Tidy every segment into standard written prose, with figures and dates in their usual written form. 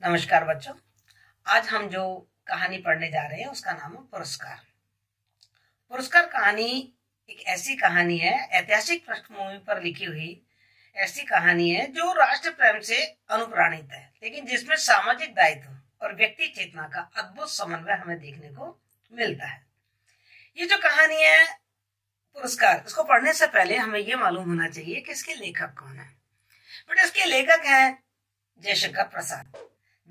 नमस्कार बच्चों। आज हम जो कहानी पढ़ने जा रहे हैं उसका नाम है पुरस्कार। पुरस्कार कहानी एक ऐसी कहानी है, ऐतिहासिक पृष्ठभूमि पर लिखी हुई ऐसी कहानी है जो राष्ट्र प्रेम से अनुप्राणित है, लेकिन जिसमें सामाजिक दायित्व और व्यक्ति चेतना का अद्भुत समन्वय हमें देखने को मिलता है। ये जो कहानी है पुरस्कार, इसको पढ़ने से पहले हमें ये मालूम होना चाहिए कि इसके लेखक कौन है। बट इसके लेखक हैं जयशंकर प्रसाद।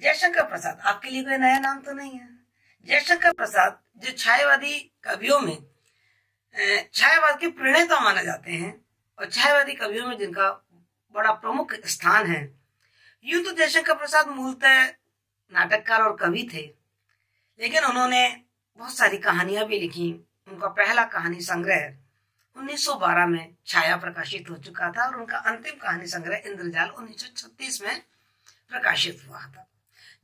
जयशंकर प्रसाद आपके लिए कोई नया नाम तो नहीं है। जयशंकर प्रसाद जो छायावादी कवियों में छायावाद के प्रणेता माने जाते हैं और छायावादी कवियों में जिनका बड़ा प्रमुख स्थान है। यूं तो जयशंकर प्रसाद मूलतः नाटककार और कवि थे, लेकिन उन्होंने बहुत सारी कहानियां भी लिखी। उनका पहला कहानी संग्रह 1912 में छाया प्रकाशित हो चुका था और उनका अंतिम कहानी संग्रह इंद्रजाल 1936 में प्रकाशित हुआ था,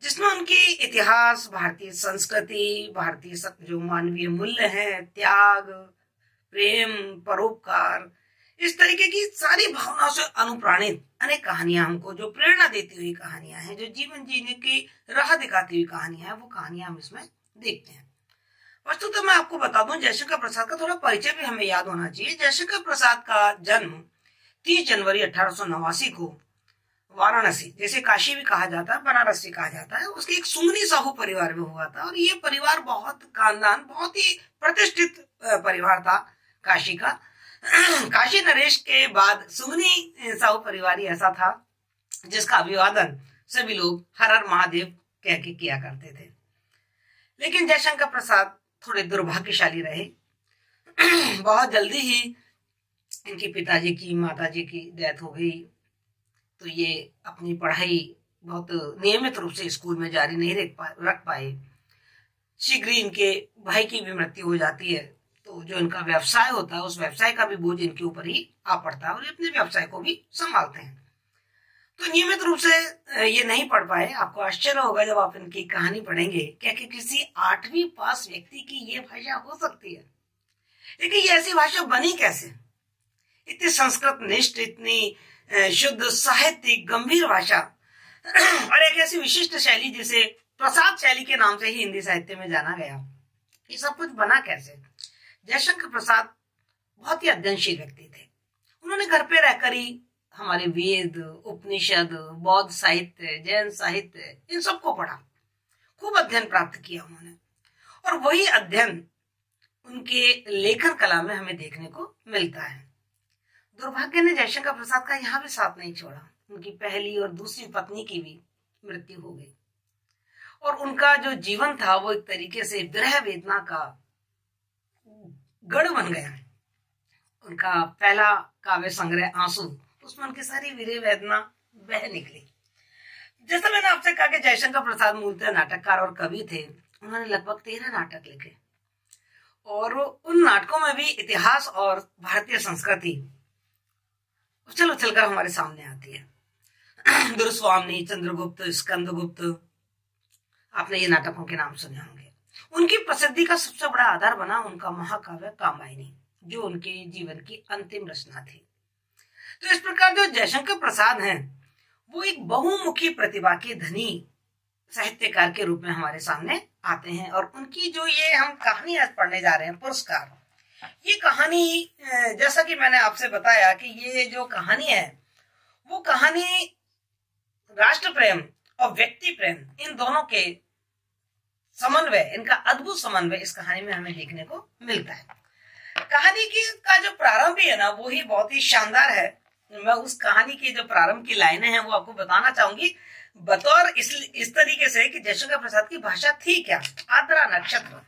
जिसमें उनकी इतिहास, भारतीय संस्कृति, भारतीय जो मानवीय मूल्य हैं, त्याग, प्रेम, परोपकार, इस तरीके की सारी भावनाओं से अनुप्राणित अनेक कहानियां, हमको जो प्रेरणा देती हुई कहानियां हैं, जो जीवन जीने की राह दिखाती हुई कहानियां हैं, वो कहानियां हम इसमें देखते हैं। वस्तुतः तो मैं आपको बता दूं, जयशंकर प्रसाद का थोड़ा परिचय भी हमें याद होना चाहिए। जयशंकर प्रसाद का जन्म 30 जनवरी 1889 को वाराणसी, जैसे काशी भी कहा जाता है, बनारस भी कहा जाता है, उसके एक सुंगनी साहू परिवार में हुआ था। और ये परिवार बहुत ही प्रतिष्ठित परिवार था काशी का। काशी नरेश के बाद सुंगनी साहू परिवार ही ऐसा था जिसका अभिवादन सभी लोग हर हर महादेव कह के किया करते थे। लेकिन जयशंकर प्रसाद थोड़े दुर्भाग्यशाली रहे। बहुत जल्दी ही इनके पिताजी की, माताजी की डेथ हो गई, तो ये अपनी पढ़ाई बहुत नियमित रूप से स्कूल में जारी नहीं रख पाए। शीघ्र ही इनके भाई की भी मृत्यु हो जाती है, तो जो इनका व्यवसाय होता है उस व्यवसाय का भी बोझ इनके ऊपर ही आ पड़ता है और ये अपने व्यवसाय को भी संभालते हैं। तो नियमित रूप से ये नहीं पढ़ पाए। आपको आश्चर्य होगा जब आप इनकी कहानी पढ़ेंगे क्या कि किसी 8वीं पास व्यक्ति की ये भाषा हो सकती है। लेकिन ये ऐसी भाषा बनी कैसे? इतनी संस्कृत निष्ठ, इतनी शुद्ध साहित्यिक गंभीर भाषा और एक ऐसी विशिष्ट शैली जिसे प्रसाद शैली के नाम से ही हिंदी साहित्य में जाना गया, ये सब कुछ बना कैसे? जयशंकर प्रसाद बहुत ही अध्ययनशील व्यक्ति थे। उन्होंने घर पे रहकर ही हमारे वेद, उपनिषद, बौद्ध साहित्य, जैन साहित्य, इन सबको पढ़ा, खूब अध्ययन प्राप्त किया उन्होंने। और वही अध्ययन उनके लेखन कला में हमें देखने को मिलता है। दुर्भाग्य ने जयशंकर प्रसाद का यहाँ भी साथ नहीं छोड़ा। उनकी पहली और दूसरी पत्नी की भी मृत्यु हो गई और उनका जो जीवन था वो एक तरीके से विरह वेदना का गढ़ बन गया। उनका पहला काव्य संग्रह आंसू, उसमें उनकी सारी विरह वेदना बह निकली। जैसा मैंने आपसे कहा कि जयशंकर प्रसाद मूलतः नाटककार और कवि थे। उन्होंने लगभग 13 नाटक लिखे और उन नाटकों में भी इतिहास और भारतीय संस्कृति उछल उछल कर हमारे सामने आती है। दुर्स्वामी, चंद्रगुप्त, स्कंदगुप्त, आपने ये नाटकों के नाम सुने होंगे। उनकी प्रसिद्धि का सबसे बड़ा आधार बना उनका महाकाव्य कामायनी, जो उनके जीवन की अंतिम रचना थी। तो इस प्रकार जो जयशंकर प्रसाद हैं वो एक बहुमुखी प्रतिभा के धनी साहित्यकार के रूप में हमारे सामने आते हैं। और उनकी जो ये हम कहानी आज पढ़ने जा रहे हैं पुरस्कार, ये कहानी जैसा कि मैंने आपसे बताया कि ये जो कहानी है वो कहानी राष्ट्र प्रेम और व्यक्ति प्रेम, इन दोनों के समन्वय, इनका अद्भुत समन्वय इस कहानी में हमें देखने को मिलता है। कहानी की का जो प्रारंभ है ना वो ही बहुत ही शानदार है। मैं उस कहानी की जो प्रारंभ की लाइनें हैं वो आपको बताना चाहूंगी बतौर इस तरीके से कि जयशंकर प्रसाद की भाषा थी क्या। आद्रा नक्षत्र,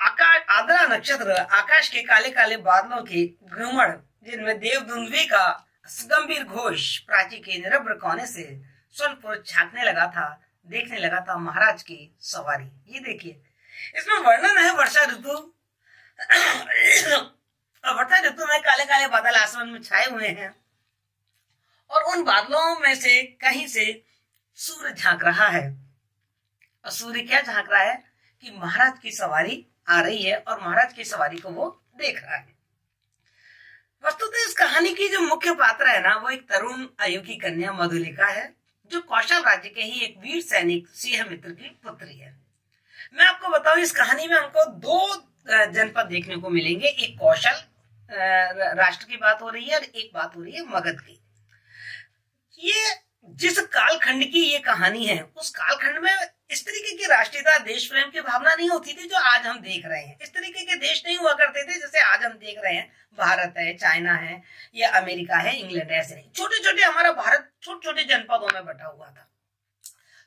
आद्रा नक्षत्र आकाश के काले काले बादलों के घुमड़, जिनमें देवदुंदुभी का गंभीर घोष प्राची के निरभ्र कोने से स्वल्प झांकने लगा था, देखने लगा था महाराज की सवारी। ये देखिए, इसमें वर्णन है वर्षा ऋतु। वर्षा ऋतु में काले काले बादल आसमान में छाए हुए हैं और उन बादलों में से कहीं से सूर्य झांक रहा है। और सूर्य क्या झांक रहा है कि महाराज की सवारी आ रही है और महाराज की सवारी को वो देख रहा है। वस्तुतः इस कहानी की जो मुख्य पात्र है ना वो एक तरुण आयु की कन्या मधुलिका है, जो कौशल राज्य के ही एक वीर सैनिक सिंह मित्र की पुत्री है। मैं आपको बताऊं, इस कहानी में हमको दो जनपद देखने को मिलेंगे। एक कौशल राष्ट्र की बात हो रही है और एक बात हो रही है मगध की। ये जिस कालखंड की ये कहानी है, उस कालखंड में इस तरीके की राष्ट्रीयता, देश प्रेम की भावना नहीं होती थी जो आज हम देख रहे हैं। इस तरीके के देश नहीं हुआ करते थे जैसे आज हम देख रहे हैं। भारत है, चाइना है, या अमेरिका है, इंग्लैंड है, ऐसे नहीं। छोटे छोटे हमारा भारत छोटे छोटे जनपदों में बटा हुआ था।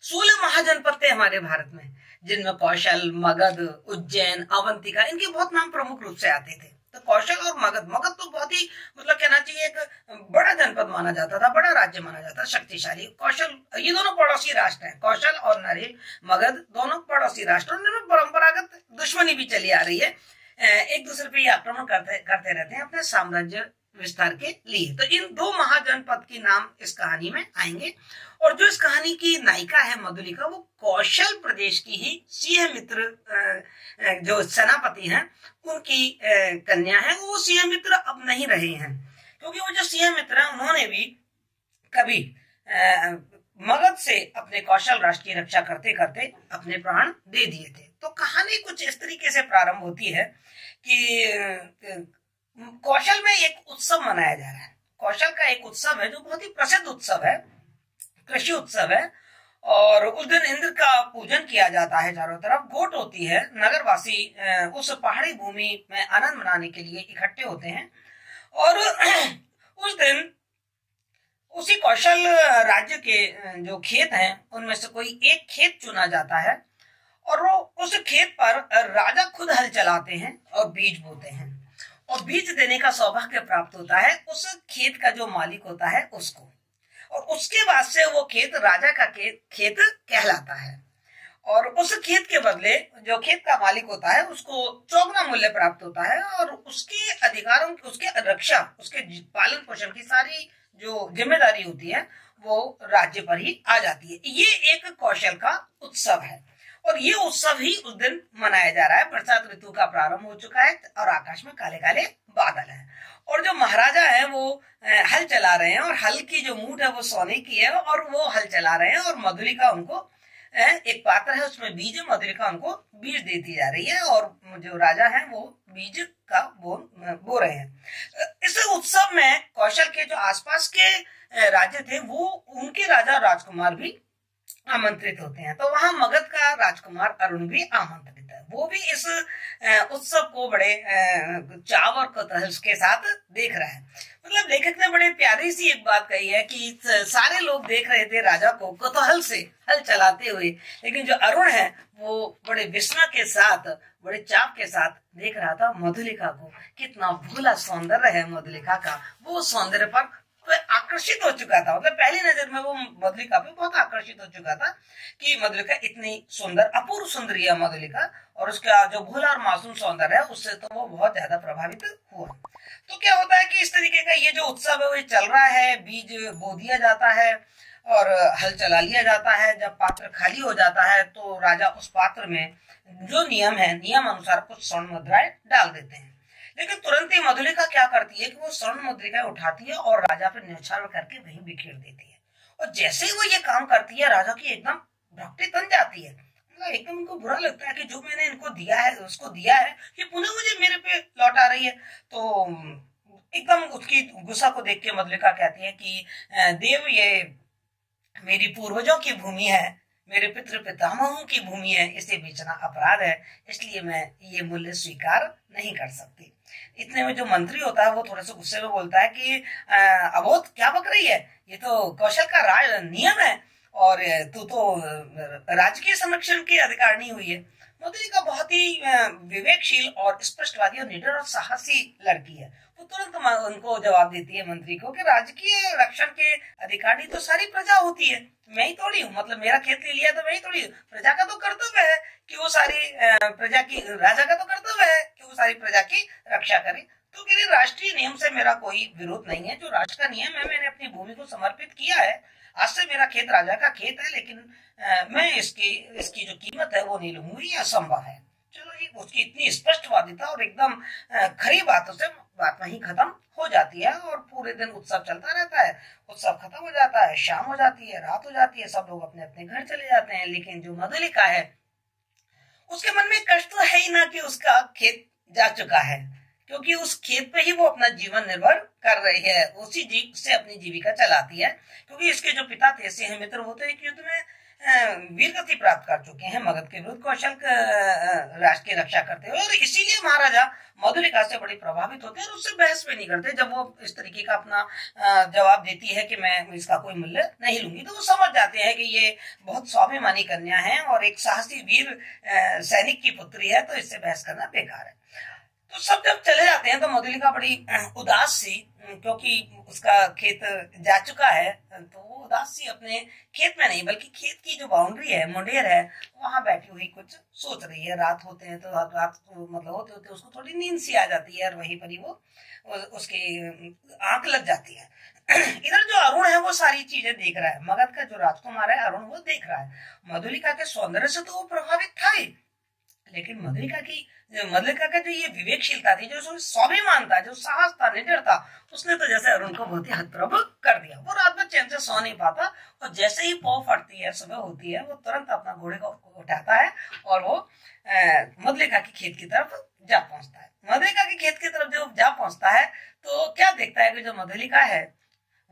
16 महाजनपद थे हमारे भारत में, जिनमें कौशल, मगध, उज्जैन, अवंतिका, इनके बहुत नाम प्रमुख रूप से आते थे। तो कौशल और मगध, मगध तो बहुत ही मतलब कहना चाहिए एक बड़ा जनपद माना जाता था, बड़ा राज्य माना जाता था, शक्तिशाली। कौशल, ये दोनों पड़ोसी राष्ट्र हैं, कौशल और नरेश, मगध दोनों पड़ोसी राष्ट्र। उनमें परंपरागत दुश्मनी भी चली आ रही है, एक दूसरे पे आक्रमण करते रहते हैं अपने साम्राज्य विस्तार के लिए। तो इन दो महाजनपद के नाम इस कहानी में आएंगे। और जो इस कहानी की नायिका है मधुलिका, वो कौशल प्रदेश की ही सिंह मित्र जो सेनापति हैं उनकी कन्या है। वो सिंह मित्र अब नहीं रहे हैं, क्योंकि वो जो सिंह मित्र हैं उन्होंने भी कभी मगध से अपने कौशल राष्ट्र की रक्षा करते करते अपने प्राण दे दिए थे। तो कहानी कुछ इस तरीके से प्रारंभ होती है कि कौशल में एक उत्सव मनाया जा रहा है। कौशल का एक उत्सव है जो बहुत ही प्रसिद्ध उत्सव है, कृषि उत्सव है। और उस दिन इंद्र का पूजन किया जाता है, चारों तरफ गोट होती है, नगरवासी उस पहाड़ी भूमि में आनंद मनाने के लिए इकट्ठे होते हैं। और उस दिन उसी कौशल राज्य के जो खेत हैं उनमें से कोई एक खेत चुना जाता है, और वो उस खेत पर राजा खुद हल चलाते हैं और बीज बोते हैं। और बीज देने का सौभाग्य प्राप्त होता है उस खेत का जो मालिक होता है उसको, और उसके बाद से वो खेत राजा का खेत कहलाता है। और उस खेत के बदले जो खेत का मालिक होता है उसको चौगुना मूल्य प्राप्त होता है, और उसके अधिकारों, उसके रक्षा, उसके पालन पोषण की सारी जो जिम्मेदारी होती है वो राज्य पर ही आ जाती है। ये एक कौशल का उत्सव है, और ये उत्सव ही उस दिन मनाया जा रहा है। बरसात ऋतु का प्रारंभ हो चुका है और आकाश में काले काले बादल हैं, और जो महाराजा है वो हल चला रहे हैं, और हल की जो मूठ है वो सोने की है, और वो हल चला रहे हैं। और मधुलिका उनको एक पात्र है, उसमें बीज है, मधुलिका उनको बीज देती जा रही है, और जो राजा है वो बीज का बो रहे हैं। इस उत्सव में कौशल के जो आसपास के राज्य थे वो, उनके राजा राजकुमार भी आमंत्रित होते हैं। तो वहां मगध का राजकुमार अरुण भी आमंत्रित है। वो भी इस उत्सव को बड़े चाव और कौतूहल के साथ देख रहा है। मतलब लेखक ने बड़े प्यारी सी एक बात कही है कि सारे लोग देख रहे थे राजा को कौतूहल से हल चलाते हुए, लेकिन जो अरुण है वो बड़े विस्मय के साथ, बड़े चाव के साथ देख रहा था मधुलिका को। कितना भोला सौंदर्य है मधुलिका का, वो सौंदर्य पर आकर्षित हो चुका था। मतलब पहली नजर में वो मधुलिका पे बहुत आकर्षित हो चुका था कि मधुलिका इतनी सुंदर, अपूर्व सुंदरी है मधुलिका, और उसका जो भोला और मासूम सौंदर्य है उससे तो वो बहुत ज्यादा प्रभावित हुआ। तो क्या होता है कि इस तरीके का ये जो उत्सव है वो चल रहा है, बीज बो दिया जाता है और हल चला लिया जाता है। जब पात्र खाली हो जाता है तो राजा उस पात्र में जो नियम है, नियम अनुसार कुछ स्वर्ण मुद्राएं डाल देते हैं। लेकिन तुरंत ही मधुलिका क्या करती है कि वो स्वर्ण मुद्रिकाएं उठाती है और राजा पर न्यौछावर करके वहीं बिखेर देती है। और जैसे ही वो ये काम करती है, राजा की एकदम भक्ति तन जाती है। मतलब एकदम उनको बुरा लगता है कि जो मैंने इनको दिया है, उसको दिया है, ये पुनः मुझे मेरे पे लौटा रही है। तो एकदम उसकी गुस्सा को देख के मधुलिका कहती है कि देव, ये मेरी पूर्वजों की भूमि है, मेरे पितृ पितामहों की भूमि है, इसे बेचना अपराध है, इसलिए मैं ये मूल्य स्वीकार नहीं कर सकती। इतने में जो मंत्री होता है वो थोड़े से गुस्से में बोलता है कि अबोध क्या बक रही है, ये तो कौशल का राज नियम है और तू तो राजकीय संरक्षण की अधिकारिणी हुई है। मधुलिका बहुत ही विवेकशील और स्पष्टवादी और निडर और साहसी लड़की है। वो तुरंत उनको जवाब देती है मंत्री को कि राजकीय रक्षण के अधिकारी तो सारी प्रजा होती है, मैं ही थोड़ी हूँ। मतलब मेरा खेत ले लिया तो मैं ही थोड़ी हूँ। प्रजा का तो कर्तव्य है कि वो सारी प्रजा की, राजा का तो कर्तव्य है कि वो सारी प्रजा की रक्षा करे। तो मेरे राष्ट्रीय नियम से मेरा कोई विरोध नहीं है, जो राष्ट्र का नियम है मैंने अपनी भूमि को समर्पित किया है। आज से मेरा खेत राजा का खेत है, लेकिन मैं इसकी जो कीमत है वो नहीं लूंगी, ये असंभव है। चलो, ये उसकी इतनी स्पष्टवादिता और एकदम खरी बातों से बात वहीं खत्म हो जाती है और पूरे दिन उत्सव चलता रहता है। उत्सव खत्म हो जाता है, शाम हो जाती है, रात हो जाती है, सब लोग अपने अपने घर चले जाते हैं। लेकिन जो मधुलिका है उसके मन में कष्ट तो है ही ना कि उसका खेत जा चुका है, क्योंकि उस खेत पे ही वो अपना जीवन निर्भर कर रही है, उसी जीव से अपनी जीविका चलाती है। क्योंकि इसके जो पिता थे सिंह मित्र, वो तो एक युद्ध में वीरगति प्राप्त कर चुके हैं मगध के विरुद्ध कौशल राष्ट्र की रक्षा करते हुए, और इसीलिए महाराजा मधुलिका से बड़ी प्रभावित होते हैं और उससे बहस भी नहीं करते। जब वो इस तरीके का अपना जवाब देती है कि मैं इसका कोई मूल्य नहीं लूंगी, तो वो समझ जाते हैं कि ये बहुत स्वाभिमानी कन्या है और एक साहसी वीर सैनिक की पुत्री है, तो इससे बहस करना बेकार है। तो सब जब चले जाते हैं तो मधुलिका बड़ी उदास सी, क्योंकि उसका खेत जा चुका है, तो वो उदास सी अपने खेत में नहीं बल्कि खेत की जो बाउंड्री है, मुंडेर है, वहां बैठी हुई कुछ सोच रही है। रात होते हैं तो रात मतलब होते होते उसको थोड़ी नींद सी आ जाती है और वहीं पर ही वो उसकी आंख लग जाती है। इधर जो अरुण है वो सारी चीजें देख रहा है, मगध का जो राजकुमार है अरुण वो देख रहा है। मधुलिका के सौंदर्य से तो वो प्रभावित था ही, लेकिन मधुलिका का जो ये विवेकशीलता थी, जो स्वाभिमान था, जो साहस था, निडर था, उसने तो जैसे अरुण को बहुत ही हतप्रभ कर दिया। वो रात में चैन से सो नहीं पाता और जैसे ही पौ फटती है, सुबह होती है, वो तुरंत अपना घोड़े को उठाता है और वो मधुलिका के खेत की तरफ जा पहुंचता है। मधुलिका के खेत की तरफ जब जा पहुंचता है तो क्या देखता है कि जो मधुलिका है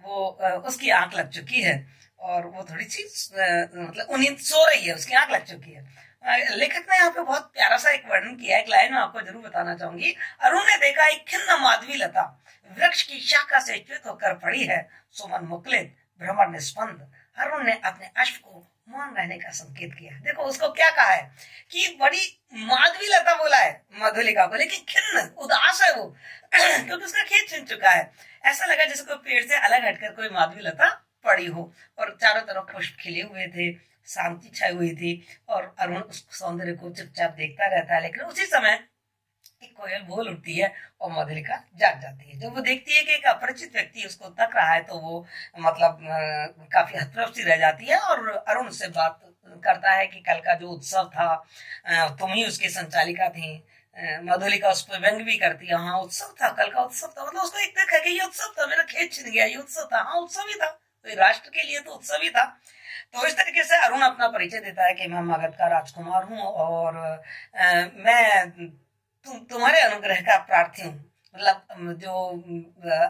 वो उसकी आंख लग चुकी है और वो थोड़ी सी मतलब नींद सो रही है, उसकी आंख लग चुकी है। लेखक ने यहाँ पे बहुत प्यारा सा एक वर्णन किया है, एक लाइन में आपको जरूर बताना चाहूंगी। अरुण ने देखा एक खिन्न माधवी लता वृक्ष की शाखा से च्युत होकर पड़ी है, सुमन मुकुलित, भ्रमर निस्पंद। अरुण ने अपने अश्व को मौन रहने का संकेत किया। देखो उसको क्या कहा है कि बड़ी माधवी लता बोला है मधुलिका को, लेकिन खिन्न उदास है वो क्योंकि उसका खेत छिन चुका है। ऐसा लगा जैसे कोई पेड़ से अलग हटकर कोई माधवी लता पड़ी हो और चारों तरफ पुष्प खिले हुए थे, शांति छाई हुई थी और अरुण उस सौंदर्य को चुपचाप देखता रहता है। लेकिन उसी समय एक कोयल बोल उठती है और मधुलिका जाग जाती है। जब वो देखती है कि एक अपरिचित व्यक्ति उसको तक रहा है तो वो मतलब काफी हतप्रभ सी रह जाती है और अरुण से बात करता है कि कल का जो उत्सव था तुम ही उसकी संचालिका थी। मधुलिका उस पर व्यंग भी करती है, हाँ उत्सव था, कल का उत्सव था, मतलब उसको एक देख है कि ये उत्सव था, मेरा खेत छिन गया, ये उत्सव था, हाँ उत्सव ही था, तो राष्ट्र के लिए तो उत्सव ही था। तो इस तरीके से अरुण अपना परिचय देता है कि मैं मगध का राजकुमार हूँ और मैं तुम्हारे अनुग्रह का प्रार्थी हूँ। मतलब जो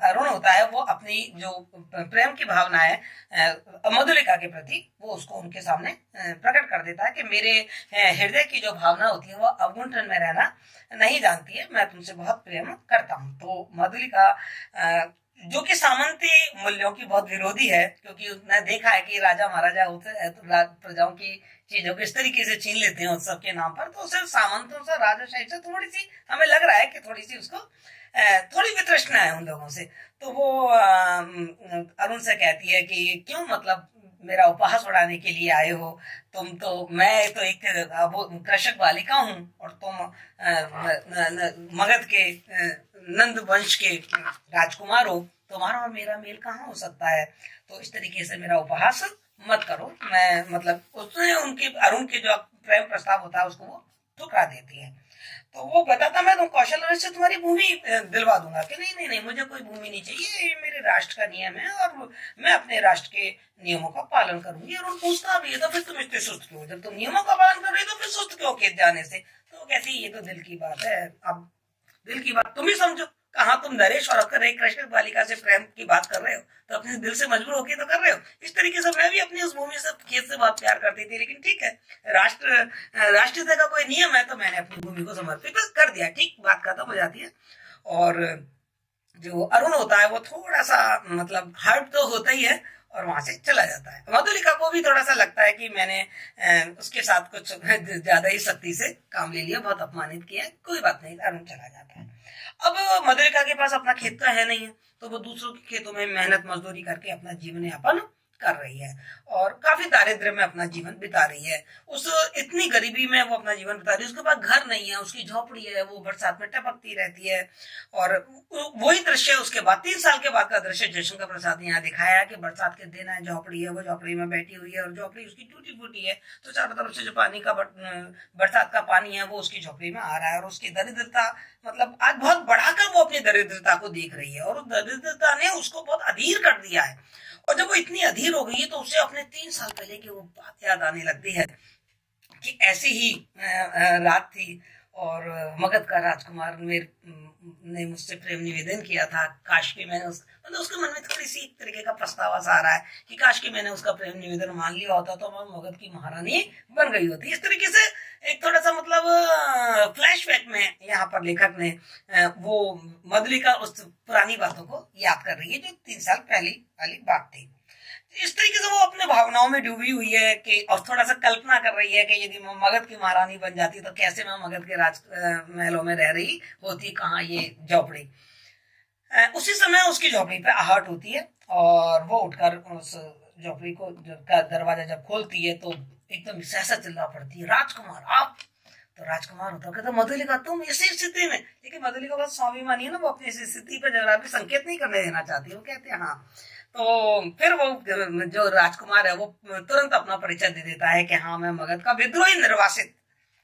अरुण होता है वो अपनी जो प्रेम की भावना है मधुलिका के प्रति वो उसको उनके सामने प्रकट कर देता है कि मेरे हृदय की जो भावना होती है वो अवगुंठन में रहना नहीं जानती है, मैं तुमसे बहुत प्रेम करता हूँ। तो मधुलिका जो कि सामंती मूल्यों की बहुत विरोधी है, क्योंकि उसने देखा है कि राजा महाराजा होते हैं तो प्रजाओं की चीजों को इस तरीके से छीन लेते हैं उत्सव के नाम पर, तो उसे सामंतों से राजाशाही से थोड़ी सी हमें लग रहा है कि थोड़ी सी उसको थोड़ी वितृष्णा है उन लोगों से। तो वो अरुण से कहती है कि क्यों मतलब मेरा उपहास उड़ाने के लिए आए हो, तुम तो मैं तो एक कृषक बालिका हूँ और तुम मगध के नंद वंश के राजकुमार हो, तुम्हारा और मेरा मेल कहाँ हो सकता है, तो इस तरीके से मेरा उपहास मत करो। मैं मतलब उसने उनके अरुण के जो प्रेम प्रस्ताव होता है उसको वो ठुकरा देती है। तो वो बताता मैं तुम कौशल से तुम्हारी भूमि दिलवा दूंगा कि नहीं नहीं नहीं मुझे कोई भूमि नहीं चाहिए, ये मेरे राष्ट्र का नियम है और मैं अपने राष्ट्र के नियमों का पालन करूंगी। और पूछता भी है तो फिर तुम इतने सुस्त क्यों, जब तुम नियमों का पालन कर रहे हो तो फिर सुस्त क्यों खेत जाने से। तो कहती ये तो दिल की बात है, अब दिल की बात तुम ही समझो, कहाँ तुम नरेश और अगर एक कृष्ण बालिका से प्रेम की बात कर रहे हो तो अपने दिल से मजबूर होके तो कर रहे हो। इस तरीके से मैं भी अपनी उस भूमि से खेत से बहुत प्यार करती थी, लेकिन ठीक है राष्ट्रीयता का कोई नियम है तो मैंने अपनी भूमि को समर्पित कर दिया, ठीक बात खत्म हो जाती है। और जो अरुण होता है वो थोड़ा सा मतलब हर्ट तो होता ही है और वहां से चला जाता है। मधुलिका को भी थोड़ा सा लगता है कि मैंने उसके साथ कुछ ज्यादा ही सख्ती से काम ले लिया, बहुत अपमानित किया, कोई बात नहीं, अरुण चला जाता है। अब मधुलिका के पास अपना खेत तो है नहीं है, तो वो दूसरों के खेतों में मेहनत मजदूरी करके अपना जीवन यापन कर रही है और काफी दारिद्र्य में अपना जीवन बिता रही है। उस इतनी गरीबी में वो अपना जीवन बिता रही है, उसके पास घर नहीं है, उसकी झोपड़ी है, वो बरसात में टपकती रहती है। और वही दृश्य उसके बाद 3 साल के बाद का दृश्य जयशंकर प्रसाद ने यहाँ दिखाया है कि बरसात के दिन है, झोपड़ी है, वो झोपड़ी में बैठी हुई है और झोपड़ी उसकी टूटी फूटी है, तो चारों तरफ से जो पानी का बरसात का पानी है वो उसकी झोपड़ी में आ रहा है और उसकी दरिद्रता मतलब आज बहुत बढ़ाकर वो अपनी दरिद्रता को देख रही है और उस दरिद्रता ने उसको बहुत अधीर कर दिया है। और जब वो इतनी अधीर हो गई है तो उसे अपने 3 साल पहले की वो बात याद आने लगती है कि ऐसी ही रात थी और मगध का राजकुमार ने मुझसे प्रेम निवेदन किया था। काश कि मैंने मतलब उसके मन में थोड़ी सी एक तरीके का पछतावा सा आ रहा है कि काश कि मैंने उसका प्रेम निवेदन मान लिया होता तो मैं मगध की महारानी बन गई होती। इस तरीके से एक थोड़ा सा मतलब फ्लैशबैक में यहाँ पर लेखक ने वो मधुलिका उस पुरानी बातों को याद कर रही है जो 3 साल पहली वाली बात थी। इस तरीके से वो अपने भावनाओं में डूबी हुई है कि और थोड़ा सा कल्पना कर रही है कि यदि मैं मगध की महारानी बन जाती तो कैसे मैं मगध के राज महलों में रह रही होती, कहाँ ये झोपड़ी। उसी समय उसकी झोपड़ी पे आहट होती है और वो उठकर उस झोपड़ी को का दरवाजा जब खोलती है तो एकदम सहसा चिल्ला पड़ती है, राजकुमार आप। तो राजकुमार होता कहता मधुलिका तुम इसी स्थिति में। लेकिन मधुलिका बहुत स्वाभिमानी है ना, वो अपनी इसी स्थिति पर जरा भी संकेत नहीं करने देना चाहती। वो कहते हैं हाँ। तो फिर वो जो राजकुमार है वो तुरंत अपना परिचय दे देता है कि हाँ मैं मगध का विद्रोही निर्वासित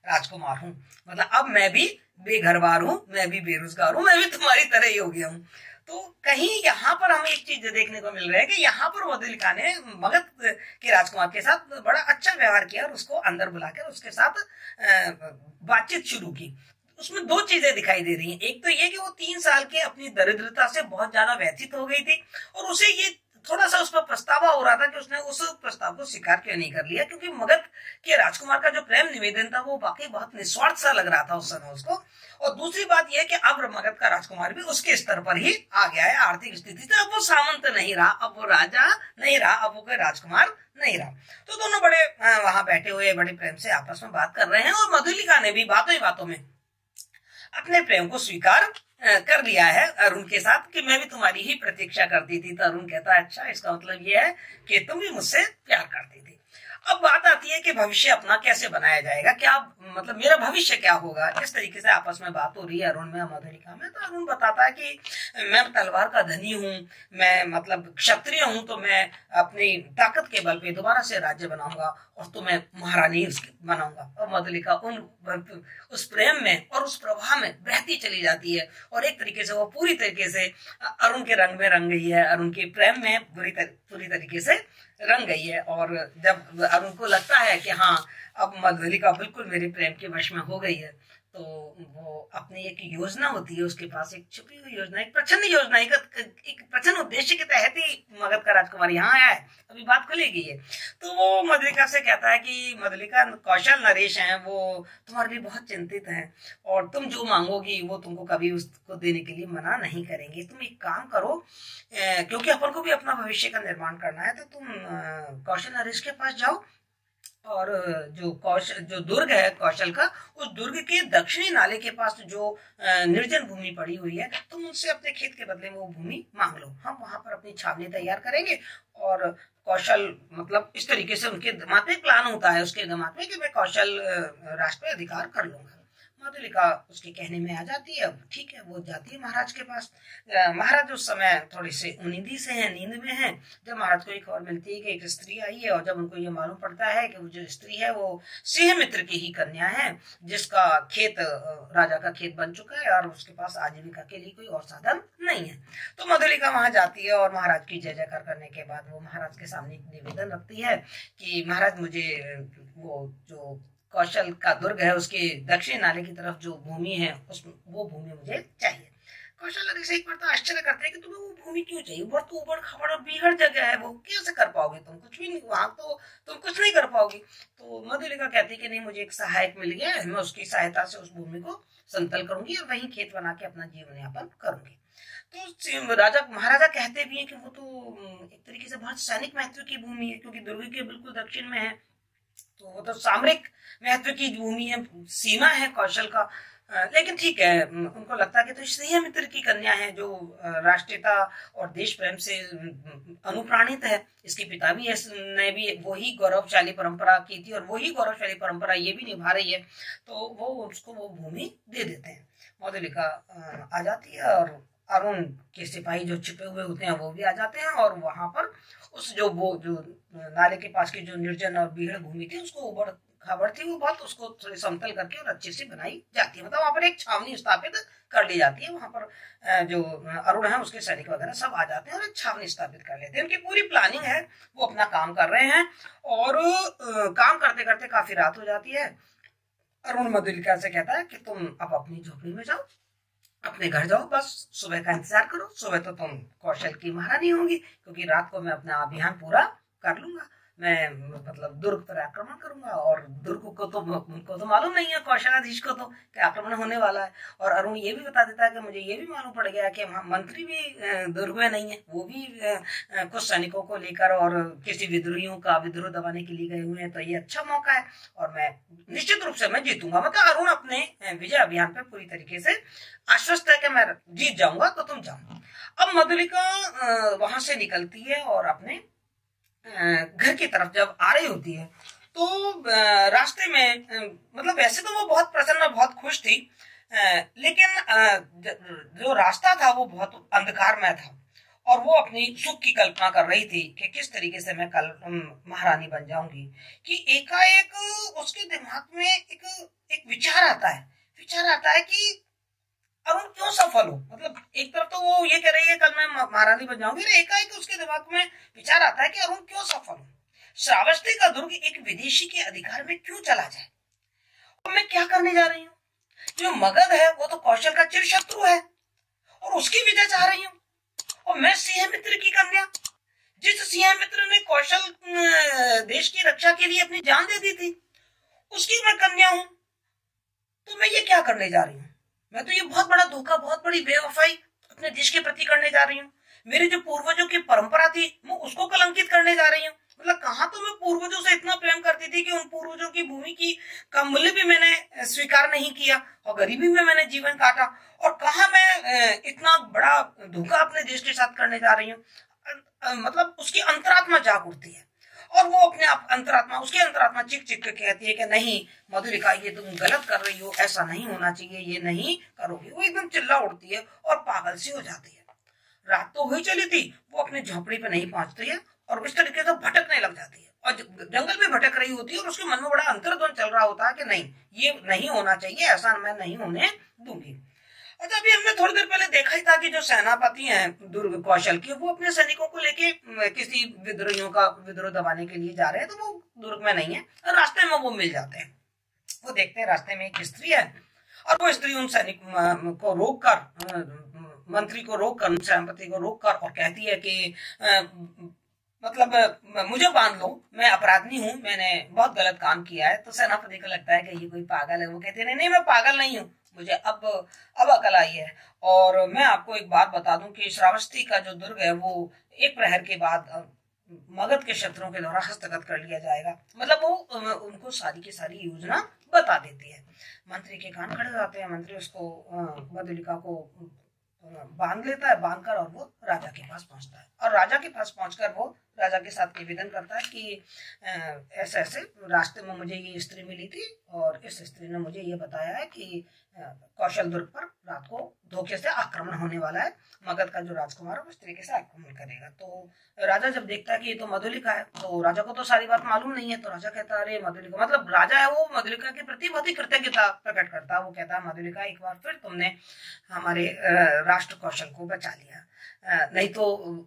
राजकुमार हूँ, मतलब अब मैं भी बेघरबार हूँ, मैं भी बेरोजगार हूँ, मैं भी तुम्हारी तरह ही हो गया हूँ। तो कहीं यहाँ पर हमें एक चीज देखने को मिल रहा है कि यहाँ पर मधुलिका ने मगध के राजकुमार के साथ बड़ा अच्छा व्यवहार किया और उसको अंदर बुलाकर उसके साथ बातचीत शुरू की। उसमें 2 चीजें दिखाई दे रही हैं। एक तो ये कि वो 3 साल के अपनी दरिद्रता से बहुत ज्यादा व्यथित हो गई थी और उसे ये थोड़ा सा उस पर पछतावा हो रहा था कि उसने उस प्रस्ताव को स्वीकार क्यों नहीं कर लिया, क्योंकि मगध के राजकुमार का जो प्रेम निवेदन था वो वाकई बहुत निस्वार्थ सा लग रहा था उस समय उसको। और दूसरी बात यह कि अब मगध का राजकुमार भी उसके स्तर पर ही आ गया है आर्थिक स्थिति से। अब वो सामंत नहीं रहा, अब वो राजा नहीं रहा, अब वो कोई राजकुमार नहीं रहा। तो दोनों बड़े वहां बैठे हुए बड़े प्रेम से आपस में बात कर रहे हैं और मधुलिका ने भी बातों ही बातों में अपने प्रेम को स्वीकार कर लिया है अरुण के साथ कि मैं भी तुम्हारी ही प्रतीक्षा करती थी। तो अरुण कहता है अच्छा, इसका मतलब ये है कि तुम भी मुझसे प्यार करती थी। अब बात आती है कि भविष्य अपना कैसे बनाया जाएगा, क्या मतलब मेरा भविष्य क्या होगा। इस तरीके से आपस में बात हो रही है अरुण में मधुलिका में। तो अरुण बताता है कि मैं तलवार का धनी हूँ, मैं मतलब क्षत्रिय हूँ, तो मैं अपनी ताकत के बल पे दोबारा से राज्य बनाऊंगा और तो मैं महारानी उसकी बनाऊंगा। और मधुलिका उस प्रेम में और उस प्रवाह में बहती चली जाती है और एक तरीके से वो पूरी तरीके से अरुण के रंग में रंग गई है, अरुण के प्रेम में पूरी तरीके से रंग गई है। और जब अरुण को लगता है कि हाँ अब मधुलिका बिल्कुल मेरे प्रेम के वश में हो गई है, तो वो अपनी एक योजना होती है उसके पास, एक छुपी हुई योजना, एक प्रच्छन्न योजना, एक प्रच्छन्न उद्देश्य के तहत ही मगध का राजकुमार यहाँ आया है, अभी बात खुलेगी है। तो वो मधुलिका से कहता है कि मधुलिका, कौशल नरेश हैं, वो तुम्हारे लिए बहुत चिंतित हैं और तुम जो मांगोगी वो तुमको कभी उसको देने के लिए मना नहीं करेंगे। तुम एक काम करो, क्योंकि अपन को भी अपना भविष्य का निर्माण करना है, तो तुम कौशल नरेश के पास जाओ और जो दुर्ग है कौशल का, उस दुर्ग के दक्षिणी नाले के पास जो निर्जन भूमि पड़ी हुई है, तुम उनसे अपने खेत के बदले में वो भूमि मांग लो। हम वहां पर अपनी छावनी तैयार करेंगे और कौशल मतलब इस तरीके से उनके दिमाग में प्लान होता है उसके दिमाग में कि मैं कौशल राष्ट्र पे अधिकार कर लूंगा। मधुलिका उसके कहने में आ जाती है। ठीक है, वो जाती है महाराज के पास। महाराज उस समय थोड़ी से उन्नीदी से हैं, नींद में हैं। जब महाराज को एक खबर मिलती है कि एक स्त्री आई है और जब उनको ये मालूम पड़ता है कि वो जो स्त्री है वो सिंह मित्र की ही कन्या है, जिसका खेत राजा का खेत बन चुका है और उसके पास आजीविका के लिए कोई और साधन नहीं है, तो मधुलिका वहां जाती है और महाराज की जय जयकार करने के बाद वो महाराज के सामने एक निवेदन रखती है कि महाराज मुझे वो जो कौशल का दुर्ग है उसके दक्षिण नाले की तरफ जो भूमि है वो भूमि मुझे चाहिए। कौशल नरेश एक बार तो आश्चर्य करते हैं कि तुम्हें वो भूमि क्यों चाहिए, बहुत तो ऊबड़ खाबड़ और बीहड़ जगह है, वो कैसे कर पाओगे, तुम कुछ भी नहीं, वहां तो तुम कुछ नहीं कर पाओगे। तो मधुलिका कहती है कि नहीं, मुझे एक सहायक मिल गया है, मैं उसकी सहायता से उस भूमि को समतल करूंगी और वहीं खेत बना के अपना जीवन यापन करूंगी। तो राजा महाराजा कहते भी हैं कि वो तो एक तरीके से बहुत सैनिक महत्व की भूमि है, क्योंकि दुर्ग के बिल्कुल दक्षिण में है, तो वो तो सामरिक महत्व की भूमि है, सीमा है कौशल का लेकिन ठीक है, उनको लगता है कि तो सिंह मित्र की कन्या है जो राष्ट्रीयता और देश प्रेम से अनुप्राणित है, इसके पिता भी ने भी वही गौरवशाली परंपरा की थी और वही गौरवशाली परंपरा ये भी निभा रही है, तो वो उसको वो भूमि दे देते हैं। मधुलिका आ जाती है और अरुण के सिपाही जो छिपे हुए होते हैं वो भी आ जाते हैं और वहां पर उस जो नाले के पास की जो निर्जन और बीहड़ भूमि थी उसको उबड़ खाबड़ थी वो बहुत, उसको थोड़ी समतल करके और अच्छे से बनाई जाती है। मतलब वहां पर एक छावनी स्थापित कर ली जाती है। वहां पर जो अरुण है उसके सैनिक वगैरह सब आ जाते हैं और एक छावनी स्थापित कर लेते हैं। उनकी पूरी प्लानिंग है, वो अपना काम कर रहे हैं और काम करते करते काफी रात हो जाती है। अरुण मधुलिका से कहता है कि तुम अब अपनी झोपड़ी में जाओ, अपने घर जाओ, बस सुबह का इंतजार करो, सुबह तो तुम कौशल की महारानी होंगी, क्योंकि रात को मैं अपना अभियान पूरा कर लूंगा, मैं मतलब दुर्ग पर आक्रमण करूंगा और दुर्ग को तो मालूम नहीं है कौशलाधीश को तो कि आक्रमण होने वाला है। और अरुण ये भी बता देता है कि मुझे ये भी मालूम पड़ गया कि मंत्री भी दुर्ग में नहीं है, वो भी कुछ सैनिकों को लेकर और किसी विद्रोहियों का विद्रोह दबाने के लिए गए हुए हैं, तो ये अच्छा मौका है और मैं निश्चित रूप से मैं जीतूंगा। मतलब अरुण अपने विजय अभियान पर पूरी तरीके से आश्वस्त है कि मैं जीत जाऊंगा, तो तुम जाओ। अब मधुलिका वहां से निकलती है और अपने घर की तरफ जब आ रही होती है तो रास्ते में मतलब वैसे तो वो बहुत प्रसन्न बहुत खुश थी, लेकिन जो रास्ता था वो बहुत अंधकारमय था और वो अपनी सुख की कल्पना कर रही थी कि किस तरीके से मैं कल महारानी बन जाऊंगी, कि एकाएक उसके दिमाग में एक विचार आता है कि अरुण क्यों सफल हो। मतलब एक तरफ तो वो ये कह रही है कल मैं महारानी बन जाऊंगी, एकाएक उसके दिमाग में विचार आता है कि अरुण क्यों सफल हो, श्रावस्ती का दुर्ग एक विदेशी के अधिकार में क्यों चला जाए और मैं क्या करने जा रही हूँ। जो मगध है वो तो कौशल का चिर शत्रु है और उसकी विजय चाह रही हूँ, और मैं सिंह मित्र की कन्या, जिस सिंह मित्र ने कौशल देश की रक्षा के लिए अपनी जान दे दी थी, उसकी मैं कन्या हूं, तो मैं ये क्या करने जा रही हूँ। मैं तो ये बहुत बड़ा धोखा, बहुत बड़ी बेवफाई अपने देश के प्रति करने जा रही हूँ। मेरे जो पूर्वजों की परंपरा थी मैं उसको कलंकित करने जा रही हूँ। मतलब कहाँ तो मैं पूर्वजों से इतना प्रेम करती थी कि उन पूर्वजों की भूमि का मूल्य भी मैंने स्वीकार नहीं किया और गरीबी में मैंने जीवन काटा, और कहाँ मैं इतना बड़ा धोखा अपने देश के साथ करने जा रही हूँ। मतलब उसकी अंतरात्मा जाग उठती है और वो अपने आप उसकी अंतरात्मा चिक चिक के कहती है कि नहीं मधुलिका, ये तुम गलत कर रही हो, ऐसा नहीं होना चाहिए, ये नहीं करोगी। वो एकदम चिल्ला उठती है और पागल सी हो जाती है। रात तो हुई चली थी, वो अपनी झोपड़ी पे नहीं पहुंचती है और इस तरीके से भटकने लग जाती है और जंगल में भटक रही होती है और उसके मन में बड़ा अंतर्द्वंद चल रहा होता है कि नहीं ये नहीं होना चाहिए, ऐसा मैं नहीं होने दूंगी। अच्छा, अभी हमने थोड़ी देर पहले देखा ही था कि जो सेनापति हैं दुर्ग कौशल के, वो अपने सैनिकों को लेके किसी विद्रोहियों का विद्रोह दबाने के लिए जा रहे हैं, तो वो दुर्ग में नहीं है, रास्ते में वो मिल जाते हैं। वो देखते हैं रास्ते में एक स्त्री है और वो स्त्री उन सैनिक को रोक कर, मंत्री को रोक कर, सेनापति को रोक कर और कहती है कि मतलब मुझे बांध लो, मैं अपराधी हूँ, मैंने बहुत गलत काम किया है। तो सेनापति को लगता है कि ये कोई पागल है। वो कहते हैं नहीं मैं पागल नहीं हूँ, मुझे अब अकल आई है और मैं आपको एक बात बता दूं कि श्रावस्ती का जो दुर्ग है वो एक प्रहर के बाद मगध के शत्रुओं के द्वारा हस्तगत कर लिया जाएगा। मतलब वो उनको सारी की सारी योजना बता देती है। मंत्री के कान खड़े हो जाते हैं। मंत्री उसको मधुलिका को बांध लेता है, बांधकर और वो राजा के पास पहुंचता है और राजा के पास पहुंचकर वो राजा के साथ निवेदन करता है कि ऐसे ऐसे रास्ते में मुझे ये स्त्री मिली थी और इस स्त्री ने मुझे ये बताया है कि कौशल दुर्ग पर रात को धोखे से आक्रमण होने वाला है, मगध का जो राजकुमार है उस तरीके से आक्रमण करेगा। तो राजा जब देखता है कि ये तो मधुलिका है, तो राजा को तो सारी बात मालूम नहीं है, तो राजा कहता है अरे मधुलिका, मतलब राजा है वो मधुलिका के प्रति बहुत ही कृतज्ञता प्रकट करता है। वो कहता है मधुलिका एक बार फिर तुमने हमारे राष्ट्र कौशल को बचा लिया, नहीं तो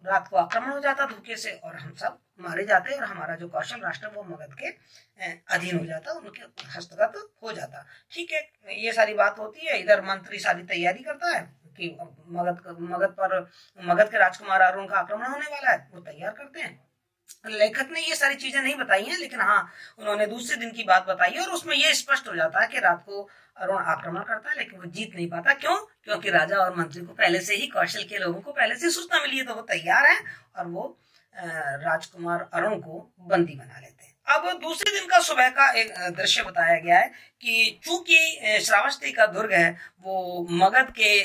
रात को आक्रमण हो जाता धोखे से और हम सब मारे जाते और हमारा जो कौशल राष्ट्र वो मगध के अधीन हो जाता, उनके हस्तगत हो जाता। ठीक है, ये सारी बात होती है। इधर मंत्री सारी तैयारी करता है कि मगध के राजकुमार अरुण का आक्रमण होने वाला है, वो तैयार करते हैं। लेखक ने ये सारी चीजें नहीं बताई हैं, लेकिन हाँ उन्होंने दूसरे दिन की बात बताई है और उसमें ये स्पष्ट हो जाता है कि रात को अरुण आक्रमण करता है लेकिन वो जीत नहीं पाता। क्यों? क्योंकि राजा और मंत्री को पहले से ही, कौशल के लोगों को पहले से सूचना मिली है, तो वो तैयार है और वो राजकुमार अरुण को बंदी बना लेते हैं। अब दूसरे दिन का सुबह का एक दृश्य बताया गया है कि चूंकि श्रावस्ती का दुर्ग है वो मगध के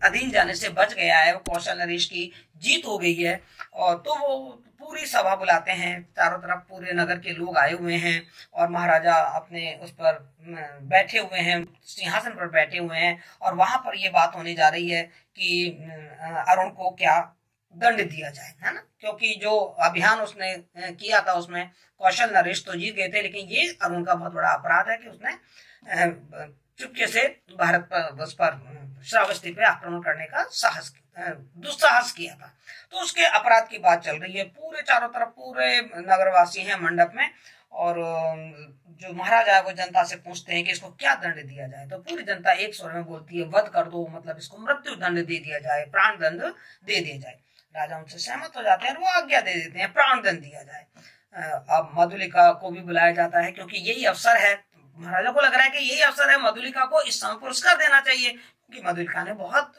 अधीन जाने से बच गया है, वो कौशल नरेश की जीत हो गई है, और तो वो पूरी सभा बुलाते हैं, चारों तरफ पूरे नगर के लोग आए हुए हैं और महाराजा अपने उस पर बैठे हुए हैं, सिंहासन पर बैठे हुए हैं, और वहां पर ये बात होने जा रही है कि अरुण को क्या दंड दिया जाए, है ना, क्योंकि जो अभियान उसने किया था उसमें कौशल नरेश तो जीत गए थे, लेकिन ये अरुण का बहुत बड़ा अपराध है कि उसने चुपके से भारत पर उस पर श्रावस्ती पे आक्रमण करने का दुस्साहस किया था। तो उसके अपराध की बात चल रही है, पूरे चारों तरफ पूरे नगरवासी हैं मंडप में, और जो महाराजा है वो जनता से पूछते हैं कि इसको क्या दंड दिया जाए। तो पूरी जनता एक स्वर में बोलती है वध कर दो, मतलब इसको मृत्यु दंड दे दिया जाए, प्राण दंड दे दिया जाए। राजा उनसे सहमत हो जाते हैं और वो आज्ञा दे देते हैं प्राण दंड दिया जाए। अब मधुलिका को भी बुलाया जाता है क्योंकि यही अवसर है, महाराजा को लग रहा है कि यही अवसर है, मधुलिका को इस समय पुरस्कार देना चाहिए क्योंकि मधुलिका ने बहुत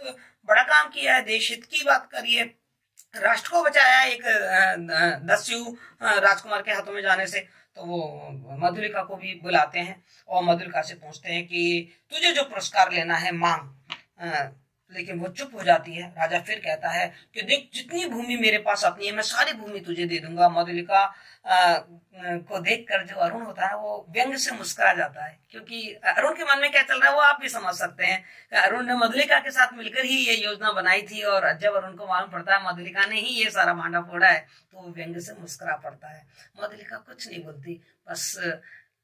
बड़ा काम किया है, देश हित की बात करी है, राष्ट्र को बचाया एक दस्यु राजकुमार के हाथों में जाने से। तो वो मधुलिका को भी बुलाते हैं और मधुलिका से पूछते हैं कि तुझे जो पुरस्कार लेना है मांग, लेकिन वो चुप हो जाती है। राजा फिर कहता है कि देख जितनी भूमि मेरे पास अपनी है मैं सारी भूमि तुझे दे दूंगा। मधुलिका को देखकर जो अरुण होता है वो व्यंग से मुस्कुरा जाता है, क्योंकि अरुण के मन में क्या चल रहा है वो आप भी समझ सकते हैं। अरुण ने मधुलिका के साथ मिलकर ही ये योजना बनाई थी, और जब अरुण को मालूम पड़ता है मधुलिका ने ही ये सारा भांडा फोड़ा है तो वो व्यंग से मुस्कुरा पड़ता है। मधुलिका कुछ नहीं बोलती, बस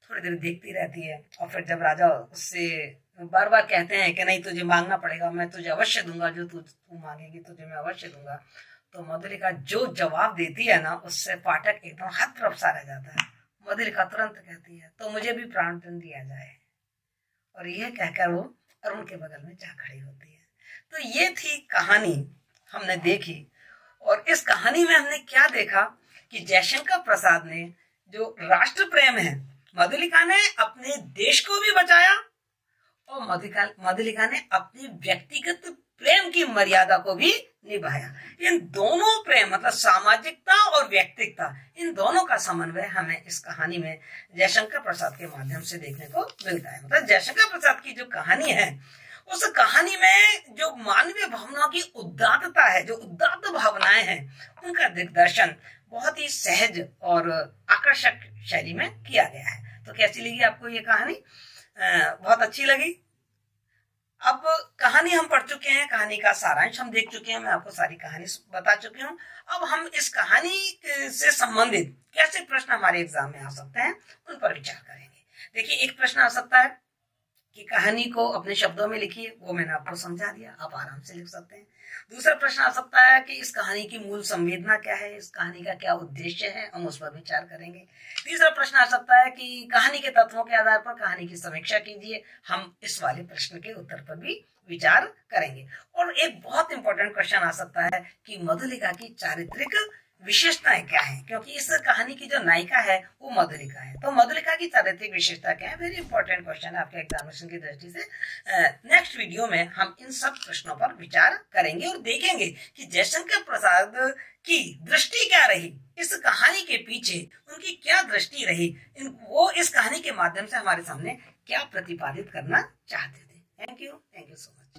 थोड़ी देर देखती रहती है, और फिर जब राजा उससे बार बार कहते हैं कि नहीं तुझे मांगना पड़ेगा, मैं तुझे अवश्य दूंगा, जो तू मांगेगी तुझे मैं अवश्य दूंगा, तो मधुलिका जो जवाब देती है ना उससे पाठक एकदम हतप्रभ रह जाता है। मधुलिका तुरंत कहती है तो मुझे भी प्राण दंड दिया जाए, और यह कहकर वो अरुण के बगल में जा खड़ी होती है। तो ये थी कहानी हमने देखी, और इस कहानी में हमने क्या देखा कि जयशंकर प्रसाद ने जो राष्ट्र प्रेम है, मधुलिका ने अपने देश को भी बचाया और मधुलिका ने अपने व्यक्तिगत प्रेम की मर्यादा को भी निभाया। इन दोनों प्रेम मतलब सामाजिकता और व्यक्तिकता, इन दोनों का समन्वय हमें इस कहानी में जयशंकर प्रसाद के माध्यम से देखने को मिलता है। मतलब जयशंकर प्रसाद की जो कहानी है उस कहानी में जो मानवीय भावनाओं की उदात्तता है, जो उदात्त भावनाएं हैं, उनका दिग्दर्शन बहुत ही सहज और आकर्षक शैली में किया गया है। तो कैसी लगी आपको ये कहानी? बहुत अच्छी लगी। अब कहानी हम पढ़ चुके हैं, कहानी का सारांश हम देख चुके हैं, मैं आपको सारी कहानी बता चुकी हूँ। अब हम इस कहानी से संबंधित कैसे प्रश्न हमारे एग्जाम में आ सकते हैं उन पर विचार करेंगे। देखिए, एक प्रश्न आ सकता है कि कहानी को अपने शब्दों में लिखिए, वो मैंने आपको समझा दिया, आप आराम से लिख सकते हैं। दूसरा प्रश्न आ सकता है कि इस कहानी की मूल संवेदना क्या है, इस कहानी का क्या उद्देश्य है, हम उस पर विचार करेंगे। तीसरा प्रश्न आ सकता है कि कहानी के तत्वों के आधार पर कहानी की समीक्षा कीजिए, हम इस वाले प्रश्न के उत्तर पर भी विचार करेंगे। और एक बहुत इंपॉर्टेंट क्वेश्चन आ सकता है कि मधुलिका की चारित्रिक विशेषताएं क्या है, क्योंकि इस कहानी की जो नायिका है वो मधुलिका है, तो मधुलिका की चारित्रिक विशेषता क्या है, वेरी इंपॉर्टेंट क्वेश्चन है आपके एग्जामिनेशन की दृष्टि से। नेक्स्ट वीडियो में हम इन सब प्रश्नों पर विचार करेंगे और देखेंगे कि जयशंकर प्रसाद की दृष्टि क्या रही, इस कहानी के पीछे उनकी क्या दृष्टि रही, वो इस कहानी के माध्यम से हमारे सामने क्या प्रतिपादित करना चाहते थे। Thank you so much.